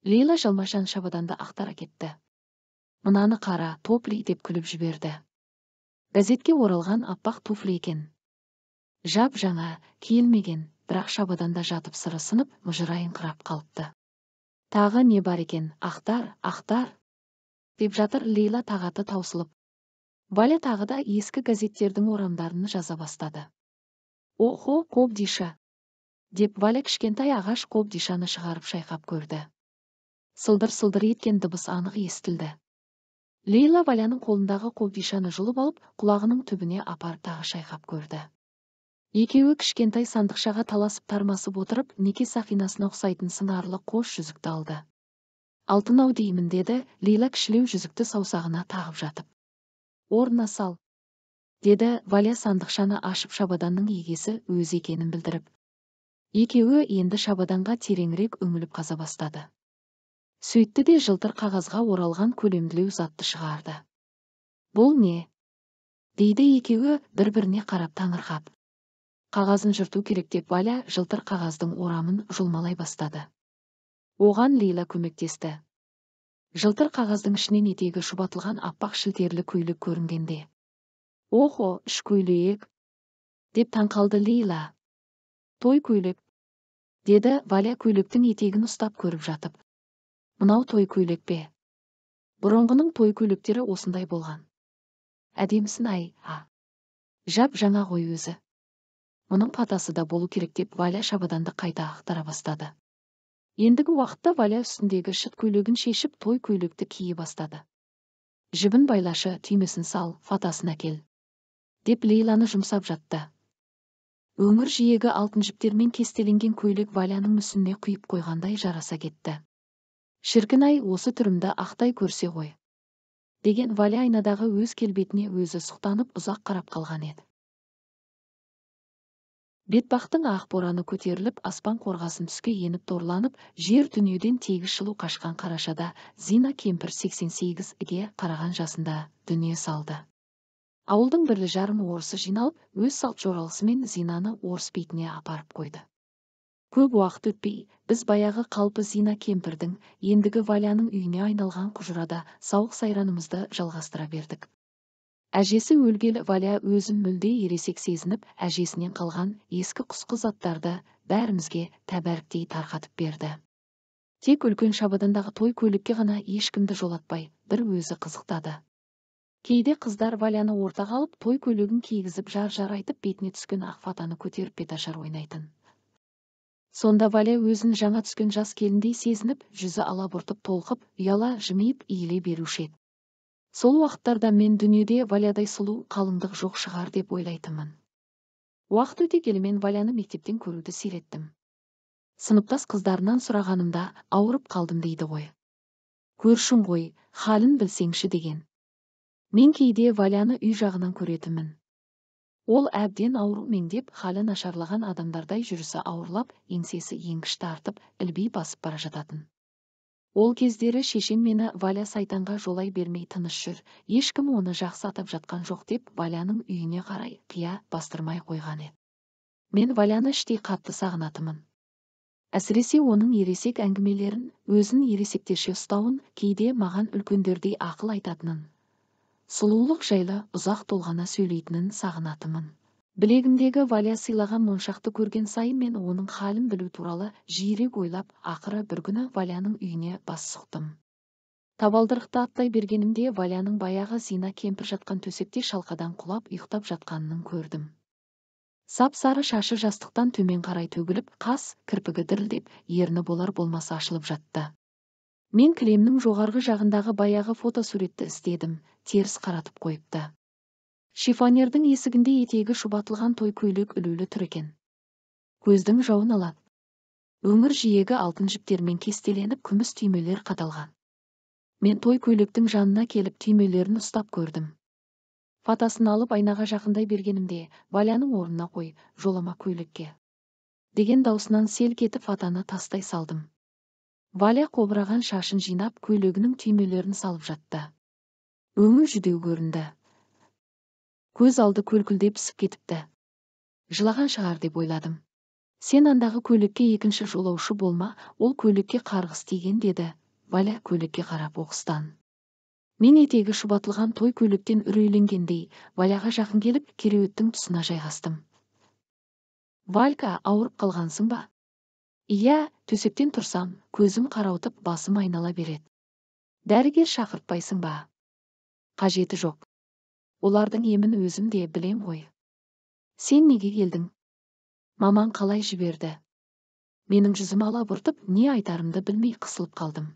[SPEAKER 1] Лейла жалмашан Шабаданды ақтара кетті. Мынаны қара, топли деп күліп жіберді. Газетке оралған аппақ туфли екен. Жап жаңа, киілмеген, бірақ Шабаданда жатып сыры сынып, мұжырайыңқырап қалыпты. Тағы не бар екен, ақтар, деп жатыр Лейла тағаты таусылып. Валя тағы да ескі газеттердің орамдарын жаза бастады. Охо, қобдиша, деп Валя кішкентай ағаш қобдишаны шығарып шайқап көрді. Сылдыр-сылдыр еткен дыбыс анық естілді. Лейла Валяның қолындағы қобдишаны жұлып алып, құлағының түбіне апарып тағы шайқап көрді. Екеуі кішкентай сандықшаға таласып тармасып отырып, неке сақинасына ұқсайтын сыңарлы қос жүзікті алды. Алтын-ау деймін деді Лейла кішілеу жүзікті саусағына тағып жатып. Орнына сал, деді Валя сандықшаны ашып Шабаданның егесі өзі екенін білдіріп. Екеуі енді Шабаданға тереңірек үңіліп қаза бастады. Сөйтті де жылтыр қағазға оралған көлемділеу затты шығарды. Бұл не? Дейді екеуі бір-біріне қарап таңырқап. Қағазын жырту керек деп Валя жылтыр қағаздың орамын жұлмалай бастады. Оған Лейла көмектесті. Жылтыр қағаздың ішінен етегі шұбатылған аппақ шілтерлі көйлек көрінгенде. Охо, іш көйлек, деп таңқалды Лейла. Той көйлек, деді Валя көйлектің етегін ұстап көріп жатып. Мынау той көйлек пе? Бұрынғының той көйлектері осындай болған. Әдемісін ай, жап жаңа ғой өзі. Мұның патасы да болу керек деп Валя шабаданды қайта ақтара бастады. Ендігі уақытта Валя үстіндегі шыт көйлегін шешіп той көйлекті кие бастады. Жібін байлашы, түймесін сал, фатасын әкел, деп Лейланы жұмсап жатты. Өңір жиегі алтын жіптермен кестеленген көйлек Валяның мүсініне құйып қойғандай жараса кетті. Шіркін ай, осы түрімді ақтай көрсе ғой, деген Валя айнадағы өз келбетіне өзі сұқтанып ұзақ қарап қалған еді. Бетбақтың ақ бораны көтеріліп, аспан қорғасын түске еніп торланып, жер дүниеден тегіс жылу қашқан қарашада Зина кемпір 88-ге қараған жасында дүние салды. Ауылдың бірлі жарым орысы жиналып, өз салт жоралғысымен Зинаны орыс бетіне апарып қойды. Көп уақыт өтпей, біз баяғы қалпы Зина кемпірдің ендігі Валяның үйіне айналған құжырада сауық сайранымызды жалғастыра бердік. Әжесі өлгелі Валя өзін мүлде ересек сезініп, әжесінен қалған ескі құсқы заттарды бәрімізге тәбәріктей тарқатып берді. Тек үлкен шабадандағы той көйлекке ғана ешкімді жолатпай, бір өзі қызықтады. Кейде қыздар Валяны ортаға алып, той көйлегін кигізіп жар-жар айтып, бетіне түскен ақ фатаны көтеріп беташар ойнайтын. Сонда Валя өзін жаңа түскен жас келіндей сезініп, жүзі алабұртып толқып, ұяла жымиып иіле беруші еді. Сол уақыттарда мен дүниеде Валядай сұлу қалыңдық жоқ шығар деп ойлайтынмын. Уақыт өте келе мен Валяны мектептен көруді сиреттім. Сыныптас қыздарынан сұрағанымда ауырып қалдым дейді ғой. Көршің ғой, халін білсеңші деген. Мен кейде Валяны үй жағынан көретінмін. Ол әбден ауру меңдеп, халі нашарлаған адамдардай жүрісі ауырлап, еңсесі еңгіш тартып, ілби басып бара жататын. Ол кездері шешем мені Валя сайтанға жолай бермей тыныш жүр, ешкім оны жақсы атап жатқан жоқ деп Валяның үйіне қарай қия бастырмай қойған еді. Мен Валяны іштей қатты сағынатымын. Әсіресе оның ересек әңгімелерін, өзін ересектерше ұстауын, кейде маған үлкендердей ақыл айтатынын, сұлулық жайлы ұзақ толғана сөйлейтінін сағынатымын. Білегімдегі Валя сыйлаған моншақты көрген сайын мен оның халін білу туралы жиірек ойлап, ақыры бір күні Валяның үйіне бас сұқтым. Табалдырықты аттай бергенімде Валяның баяғы Зина кемпір жатқан төсекте шалқадан құлап ұйықтап жатқанын көрдім. Сап-сары шашы жастықтан төмен қарай төгіліп, қас, кірпігі дірілдеп, ерні болар болмас ашылып жатты. Мен кілемнің жоғарғы жағындағы баяғы фотосуретті іздедім, теріс қаратып қойыпты. Шифонердің есігінде етегі шұбатылған той көйлек ілулі тұр екен. Көздің жауын алады. Өңір жиегі алтын жіптермен кестеленіп, күміс түймелер қадалған. Мен той көйлектің жанына келіп түймелерін ұстап көрдім. Фатасын алып айнаға жақындай бергенімде, Валяның орнына қой, жолама көйлекке, деген даусынан селк етіп фатаны тастай салдым. Валя қобыраған шашын жинап, көйлегінің түймелерін салып жатты. Өңі жүдеу көрінді. Көз алды көлкілдеп ісіп кетіпті. Жылаған шығар деп ойладым. Сен андағы көйлекке екінші жолаушы болма, ол көйлекке қарғыс тиген деді. Валя көйлекке қарап оқыстан. Мен етегі шұбатылған той көйлектен үрейленгендей, Валяға жақын келіп, кереуеттің тұсына жайғастым. Валька, ауырып қалғансың ба? Иә, төсектен тұрсам, көзім қарауытып, басым айнала береді. Дәрігер шақыртпайсың ба? Қажеті жоқ. Олардың емін өзім де білем ғой. Сен неге келдің? Маман қалай жіберді? Менің жүзім алабұртып, не айтарымды білмей қысылып қалдым.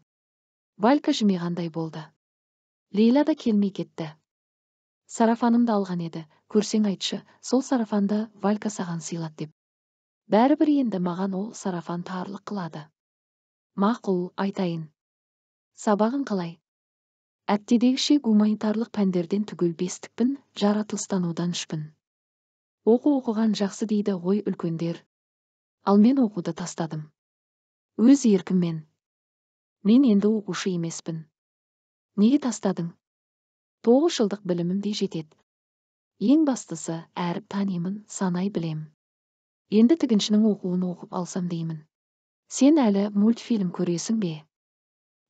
[SPEAKER 1] Валька жымиғандай болды. Лейла да келмей кетті. Сарафанымды алған еді, көрсең айтшы, сол сарафанды Валька саған сыйлады деп. Бәрібір енді маған ол сарафан тарлық қылады. Мақұл, айтайын. Сабағың қалай? Әттедегіше гуманитарлық пәндерден түгел бестікпін, жаратылыстанудан 3-пін. Оқыған жақсы дейді ғой үлкендер. Ал мен оқуды тастадым. Өз еркіммен. Мен енді оқушы емеспін. Неге тастадың? 9 жылдық білімім де жетеді. Ең бастысы, әріп танимын, санай білем. Енді тігіншінің оқуын оқып алсам деймін. Сен әлі мультфильм көресің бе?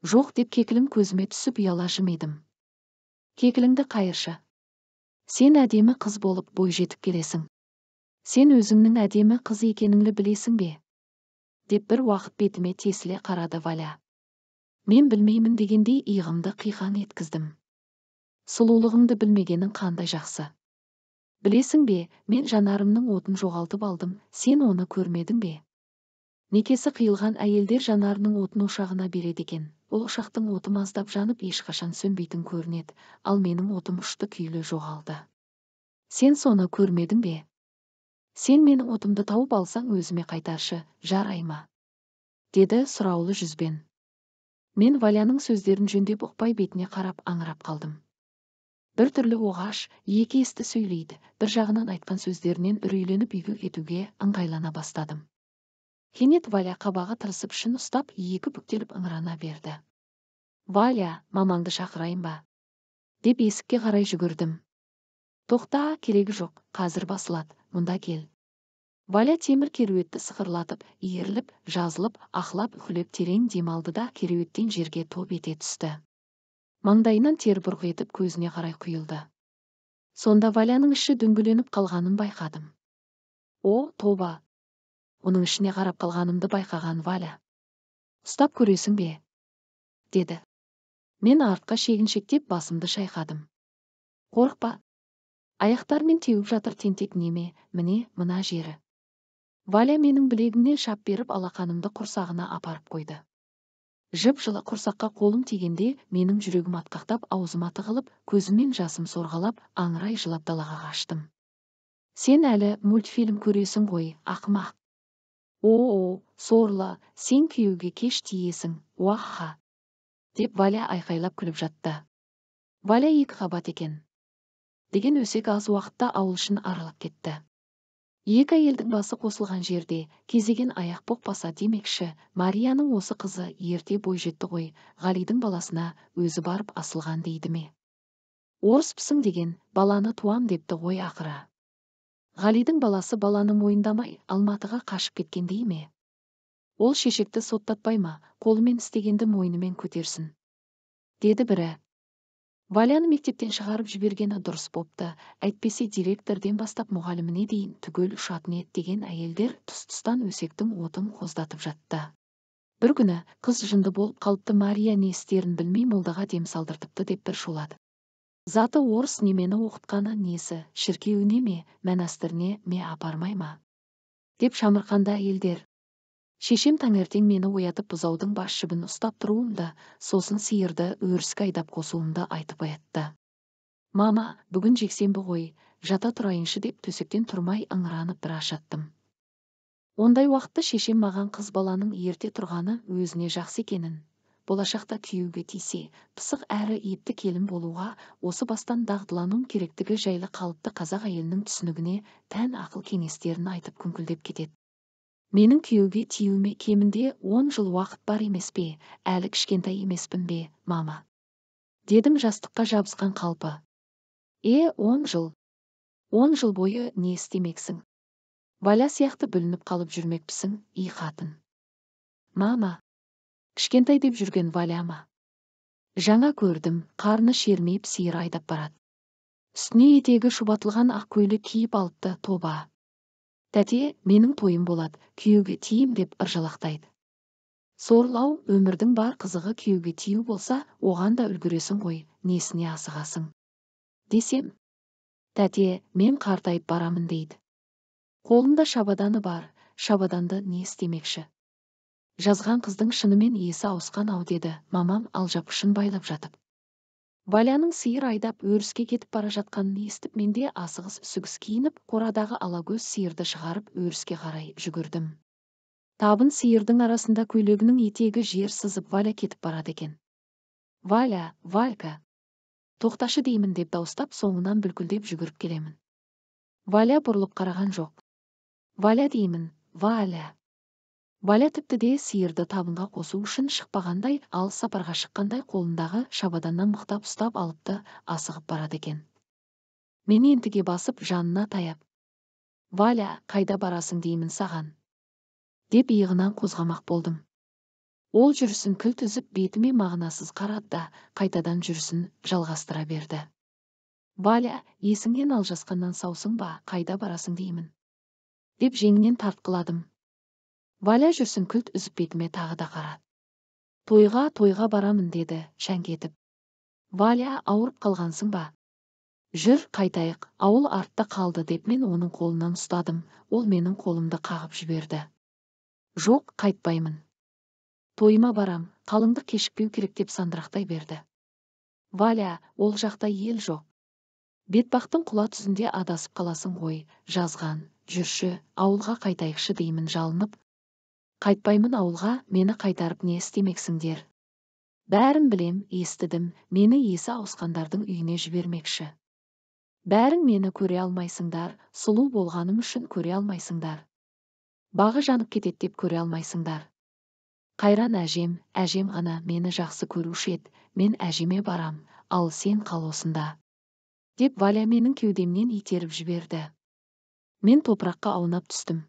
[SPEAKER 1] Жоқ деп кекілім көзіме түсіп ұяла жымидым. Кекіліңді қайыршы. Сен әдемі қыз болып бой жетіп келесің. Сен өзіңнің әдемі қыз екеніңді білесің бе? Деп бір уақыт бетіме тесіле қарады Валя. Мен білмеймін дегендей иығымды қиқан еткіздім. Сұлулығыңды білмегенің қандай жақсы. Білесің бе, мен жанарымның отын жоғалтып алдым, сен оны көрмедің бе? Некесі қиылған әйелдер жанарының отын ошағына береді екен. Ол ошақтың оты маздап жанып ешқашан сөнбейтін көрінеді, ал менің отым ұшты күйлі жоғалды. Сен соны көрмедің бе? Сен менің отымды тауып алсаң өзіме қайтаршы, жарай ма? Деді сұраулы жүзбен. Мен Валяның сөздерін жөндеп ұқпай бетіне қарап аңырап қалдым. Бір түрлі оғаш, екі есті сөйлейді, бір жағынан айтқан сөздерінен үрейленіп үйге кетуге ыңғайлана бастадым. Кенет Валя қабағы тырысып шын ұстап, екі бүктеліп ыңырана берді. Валя, мамаңды шақырайын ба? Деп есікке қарай жүгірдім. Тоқта, керегі жоқ, қазір басылады, мұнда кел. Валя темір кереуетті сықырлатып, иіріліп, жазылып, ақылап, үхілеп терең демалды да кереуеттен жерге топ ете түсті. Маңдайынан тер бұрқ етіп көзіне қарай құйылды. Сонда Валяның іші дөңгеленіп қалғанын байқадым. О, тоба! Оның ішіне қарап қалғанымды байқаған Валя. Ұстап көресің бе? Деді. Мен артқа шегіншектеп басымды шайқадым. Қорықпа. Аяқтармен теуіп жатыр тентек неме, міне, мына жері. Валя менің білегімнен шап беріп алақанымды құрсағына апарып қойды. Жып-жылы құрсаққа қолым тигенде менің жүрегім атқақтап, аузыма тығылып, көзімнен жасым сорғалап, аңырай жылап далаға қаштым. Сен әлі мультфильм көресің ғой, ақымақ. О, сорлы, сен күйеуге кеш тиесің, уаха! Деп Валя айқайлап күліп жатты. Валя екі қабат екен. Деген өсек аз уақытта ауыл ішін аралап кетті. Екі әйелдің басы қосылған жерде, кезеген аяқ боқпаса демекші, Марияның осы қызы ерте бойжетті ғой, Ғалидың баласына өзі барып асылған дейді ме? Орыспысың деген, баланы туам депті ғой ақыры. Ғалидың баласы баланы мойындамай, Алматыға қашып кеткендей ме? Ол шешекті соттатпай ма, қолымен істегенді мойнымен көтерсін. Деді бірі. Валяны мектептен шығарып жібергені дұрыс бопты, әйтпесе директорден бастап мұғаліміне дейін түгел ұшатын еді деген әйелдер тұс-тұстан өсектің отын қоздатып жатты. Бір күні қыз жынды болып қалыпты, Мария не істерін білмей молдаға дем салдыртыпты деп бір шулады. Заты орыс немені оқытқаны несі, шіркеуіне ме, монастыріне ме апармай ма? Деп шамырқанды әйелдер. Шешем таңертең мені оятып бұзаудың бас жібін ұстап тұруымды, сосын сиырды өріске айдап қосуымды айтып оятты. Мама, бүгін жексенбі ғой, жата тұрайыншы деп төсектен тұрмай ыңыранып біраз жаттым. Ондай уақытта шешем маған қыз баланың ерте тұрғаны өзіне жақсы екенін, болашақта күйеуге тисе, пысық әрі епті келін болуға осы бастан дағдылануым керектігі жайлы қалыпты қазақ әйелінің түсінігіне тән ақыл кеңестерін айтып күңкілдеп кетеді. Менің күйеуге тиюіме кемінде 10 жыл уақыт бар емес пе, әлі кішкентай емеспін бе, мама? Дедім жастыққа жабысқан қалпы. 10 жыл. 10 жыл бойы не істемексің? Валя сияқты бүлініп қалып жүрмекпісің, қатын. Мама. Кішкентай деп жүрген Валя ма? Жаңа көрдім, қарны шермейіп сиыр айдап барады. Үстіне етегі шұбатылған ақ көйлек киіп алыпты, тоба. Тәте, менің тойым болады, күйеуге тиім деп ыржалақтайды. Сорлау, өмірдің бар қызығы күйеуге тию болса, оған да үлгіресің ғой, несіне асығасың? Десем, тәте, мен қартайып барамын дейді. Қолында шабаданы бар, шабаданды не істемекші? Жазған қыздың шынымен есі ауысқан ау деді мамам алжапқышын байлап жатып. Валяның сиыр айдап өріске кетіп бара жатқанын естіп менде асығыс-үсігіс киініп, қорадағы алакөз сиырды шығарып өріске қарай жүгірдім. Табын сиырдың арасында көйлегінің етегі жер сызып Валя кетіп барады екен. Валя, Валька. Тоқташы деймін деп дауыстап соңынан бүлкілдеп жүгіріп келемін. Валя бұрылып қараған жоқ. Валя деймін, Валя. Валя тіпті де сиырды табынға қосу үшін шықпағандай, ал сапарға шыққандай қолындағы шабаданнан мықтап ұстап алыпты, асығып барады екен. Мені ентіге басып жанына таяп. Валя, қайда барасың деймін саған? Деп иығынан қозғамақ болдым. Ол жүрісін кілт үзіп бетіме мағынасыз қарады да, қайтадан жүрісін жалғастыра берді. Валя, есіңнен алжасқаннан саусың ба, қайда барасың деймін? деп жеңінен тартқыладым. Валя жүрсін кілт үзіп бетіме тағы да қарады. Тойға барамын деді шәңкетіп. Валя, ауырып қалғансың ба? Жүр, қайтайық, ауыл артта қалды деп мен оның қолынан ұстадым, ол менің қолымды қағып жіберді. Жоқ, қайтпаймын. Тойыма барам, қалыңдық кешікпеу керек деп сандырақтай берді. Валя, ол жақта ел жоқ. Бетпақтың құла түзінде адасып қаласың ғой, жазған, жүрші, ауылға қайтайықшы деймін жалынып. Қайтпаймын ауылға, мені қайтарып не істемексіңдер? Бәрін білем, естідім, мені есі ауысқандардың үйіне жібермекші. Бәрің мені көре алмайсыңдар, сұлу болғаным үшін көре алмайсыңдар. Бағы жанып кетет деп көре алмайсыңдар. Қайран әжем ғана мені жақсы көруші еді, мен әжеме барам, ал сен қал осында. Деп Валя менің кеудемнен итеріп жіберді. Мен топыраққа аунап түстім.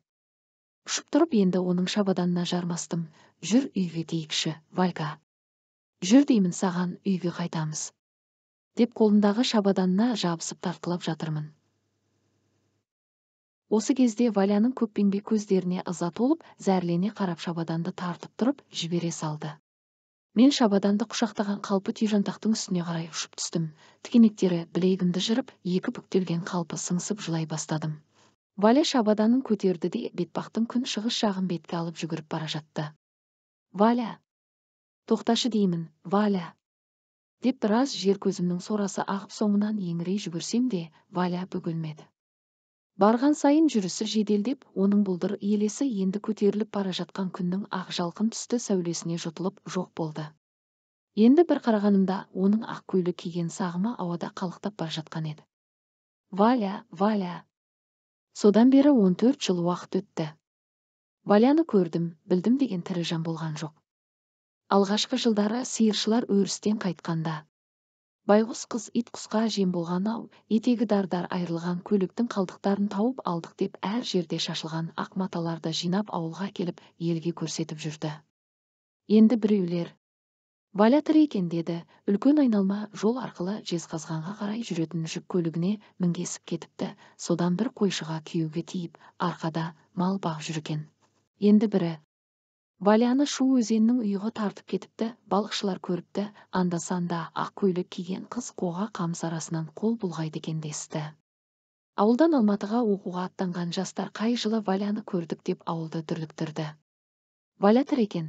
[SPEAKER 1] Ұшып тұрып енді оның шабаданына жармастым. Жүр үйге тейікші, Валька. Жүр деймін саған, үйге қайтамыз. Деп қолындағы шабаданына жабысып тартқылап жатырмын. Осы кезде Валяның көкпеңбек көздеріне ыза толып, зәрлене қарап шабаданды тартып тұрып, жібере салды. Мен шабаданды құшақтаған қалпы түйжантақтың үстіне қарай ұшып түстім. Тікенектері білегімді жырып, екі бүктелген қалпы сыңсып жылай бастадым. Валя шабаданын көтерді де бетпақтың күн шығыс жағын бетке алып жүгіріп бара жатты. Валя! Тоқташы деймін, Валя! Деп біраз жер көзімнің сорасы ағып соңынан еңірей жүгірсем де, Валя бөгелмеді. Барған сайын жүрісі жеделдеп, оның бұлдыр елесі енді көтеріліп бара жатқан күннің ақ жалқын түсті сәулесіне жұтылып жоқ болды. Енді бір қарағанымда оның ақ көйлек киген сағымы ауада қалықтап бара жатқан еді. Валя! Содан бері 14 жыл уақыт өтті. Валяны көрдім, білдім деген тірі жан болған жоқ. Алғашқы жылдары сиыршылар өрістен қайтқанда. Байғұс қыз ит құсқа жем болған-ау, етегі дардар айырылған көйлектің қалдықтарын тауып алдық деп әр жерде шашылған ақ маталарды жинап ауылға келіп елге көрсетіп жүрді. Енді біреулер, Валя тірі екен деді, үлкен айналма жол арқылы Жезқазғанға қарай жүретін жүк көлігіне мінгесіп кетіпті, содан бір қойшыға күйеуге тиіп, арқада мал бағып жүр екен. Енді бірі, Валяны Шу өзенінің ұйығы тартып кетіпті, балықшылар көріпті, анда-санда ақ көйлек киген қыз қоға қамыс арасынан қол бұлғайды екен десті. Ауылдан Алматыға оқуға аттанған жастар қай жылы Валяны көрдік деп ауылды дүрліктірді. Валя тірі екен.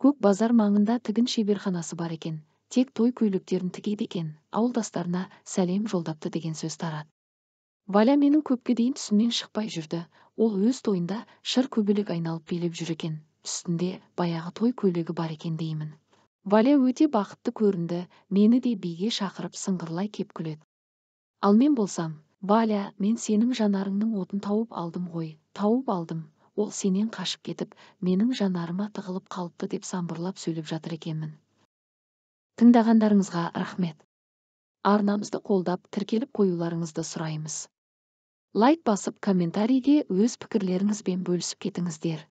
[SPEAKER 1] Көк базар маңында тігін шеберханасы бар екен, тек той көйлектерін тігеді екен, ауылдастарына сәлем жолдапты деген сөз тарады. Валя менің көпке дейін түсімнен шықпай жүрді, ол өз тойында шыр көбелек айналып билеп жүр екен. Үстінде баяғы той көйлегі бар екен деймін. Валя өте бақытты көрінді, мені де биге шақырып сыңғырлай кеп күледі. Ал мен болсам, Валя, мен сенің жанарыңның отын тауып алдым ғой, тауып алдым, ол сенен қашып кетіп, менің жанарыма тығылып қалыпты деп самбырлап сөйлеп жатыр екенмін. Тыңдағандарыңызға рахмет. Арнамызды қолдап, тіркеліп қоюларыңызды сұраймыз. Лайк басып, комментарийде өз пікірлеріңізбен бөлісіп кетіңіздер.